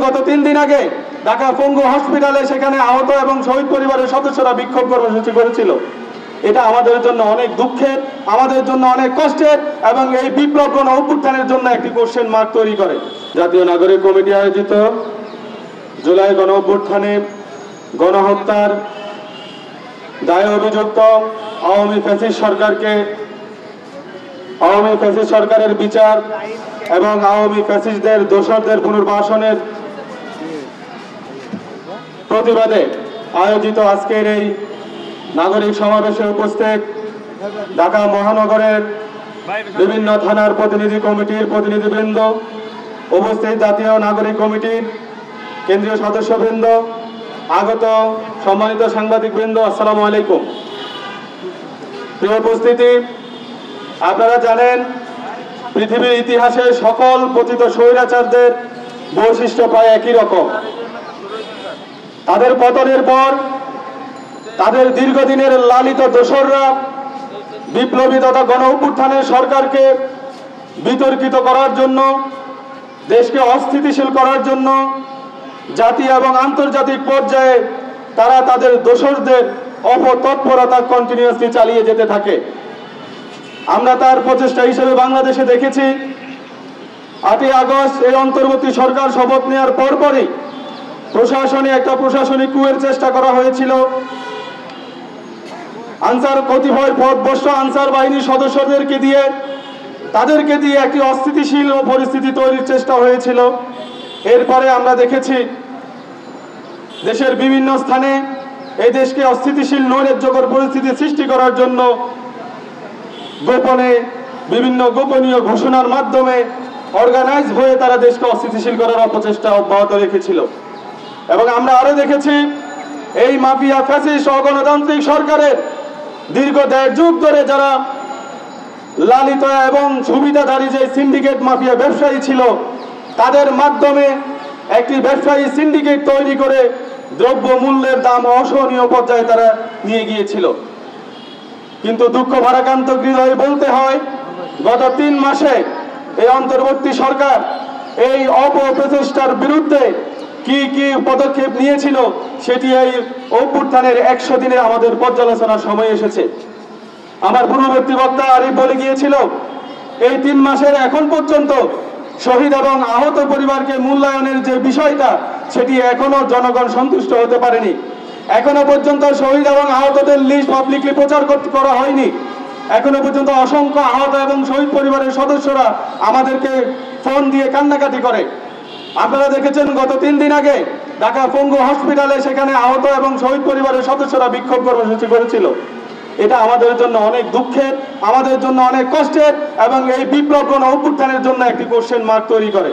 গত 3 দিন আগে ঢাকা পঙ্গু হসপিটালে সেখানে আহত এবং শহীদ পরিবারের সদস্যরা বিক্ষোভ কর্মসূচি করেছিল। এটা আমাদের জন্য অনেক দুঃখের, আমাদের জন্য অনেক কষ্টের এবং এই বিপ্লব গণ অভ্যুত্থানের জন্য একটি কোশ্চেন মার্ক তৈরি করে। জাতীয় নাগরিক কমিটি আয়োজিত জুলাই গণ অভ্যুত্থানে গণহত্যার দায়ে অভিযুক্ত আওয়ামী ফ্যাসিস্ট সরকারের বিচার এবং আওয়ামী ফ্যাসিস্টদের দোষরদের পুনর্বাসনের প্রতিবাদে আয়োজিত আজকের এই নাগরিক সমাবেশে উপস্থিত ঢাকা মহানগরের বিভিন্ন থানার প্রতিনিধি কমিটির প্রতিনিধিবৃন্দ, উপস্থিত জাতীয় নাগরিক কমিটির কেন্দ্রীয় সদস্যবৃন্দ, আগত সম্মানিত সাংবাদিকবৃন্দ, আসসালামু আলাইকুম। প্রিয় উপস্থিতি, আপনারা জানেন পৃথিবীর ইতিহাসে সকল পতিত স্বৈরাচারদের বৈশিষ্ট্য প্রায় একই রকম। তাদের পতনের পর তাদের দীর্ঘদিনের লালিত দোসররা বিপ্লবী তথা গণ অভ্যুত্থানের সরকারকে বিতর্কিত করার জন্য, দেশকে অস্থিতিশীল করার জন্য জাতীয় এবং আন্তর্জাতিক পর্যায়ে তারা তাদের দোসরদের অপতৎপরতা কন্টিনিউয়াসলি চালিয়ে যেতে থাকে। আমরা তার প্রচেষ্টা হিসেবে বাংলাদেশে দেখেছি 8ই আগস্ট এই অন্তর্বর্তী সরকার শপথ নেওয়ার পরপরই প্রশাসনে একটা প্রশাসনিক কুয়ের চেষ্টা করা হয়েছিল। কতিপয় পথভ্রষ্ট আনসার বাহিনীর সদস্যদেরকে দিয়ে তাদেরকে দিয়ে একটি অস্থিতিশীল পরিস্থিতি তৈরির চেষ্টা হয়েছিল। এরপরে আমরা দেখেছি দেশের বিভিন্ন স্থানে এই দেশকে অস্থিতিশীল নৈরাজ্যকর পরিস্থিতি সৃষ্টি করার জন্য গোপনে বিভিন্ন গোপনীয় ঘোষণার মাধ্যমে অর্গানাইজ হয়ে তারা দেশকে অস্থিতিশীল করার অপচেষ্টা অব্যাহত রেখেছিল। এবং আমরা আরো দেখেছি এই মাফিয়া ফ্যাসিস্ট অগণতান্ত্রিক সরকারের দীর্ঘ 1.5 যুগ ধরে যারা লালিত এবং সুবিধাধারী যে সিন্ডিকেট মাফিয়া ব্যবসায়ী ছিল, তাদের মাধ্যমে একটি ব্যবসায়ী সিন্ডিকেট তৈরি করে দ্রব্য মূল্যের দাম অসহনীয় পর্যায়ে তারা নিয়ে গিয়েছিল। কিন্তু দুঃখ ভারাক্রান্ত হৃদয়ে বলতে হয়, গত 3 মাসে এই অন্তর্বর্তী সরকার এই অপপ্রচেষ্টার বিরুদ্ধে কি কি পদক্ষেপ নিয়েছিল সেটি এই অভ্যুত্থানের 100 দিনে আমাদের পর্যালোচনার সময় এসেছে। আমার পূর্ববর্তী বক্তা আরিফ বলে গিয়েছিল, এই 3 মাসের এখন পর্যন্ত শহীদ এবং আহত পরিবারকে মূল্যায়নের যে বিষয়টা, সেটি এখনো জনগণ সন্তুষ্ট হতে পারেনি। এখনো পর্যন্ত শহীদ এবং আহতদের লিস্ট পাবলিকলি প্রচার করা হয়নি। এখনো পর্যন্ত অসংখ্য আহত এবং শহীদ পরিবারের সদস্যরা আমাদেরকে ফোন দিয়ে কান্নাকাটি করে। আপনারা দেখেছেন গত 3 দিন আগে ঢাকা পঙ্গু হসপিটালে সেখানে আহত এবং শহীদ পরিবারের সদস্যরা বিক্ষোভ কর্মসূচি করেছিল। এটা আমাদের জন্য অনেক দুঃখের, আমাদের জন্য অনেক কষ্টের এবং এই বিপ্লব গণ অভ্যুত্থানের জন্য একটি কোশ্চেন মার্ক তৈরি করে।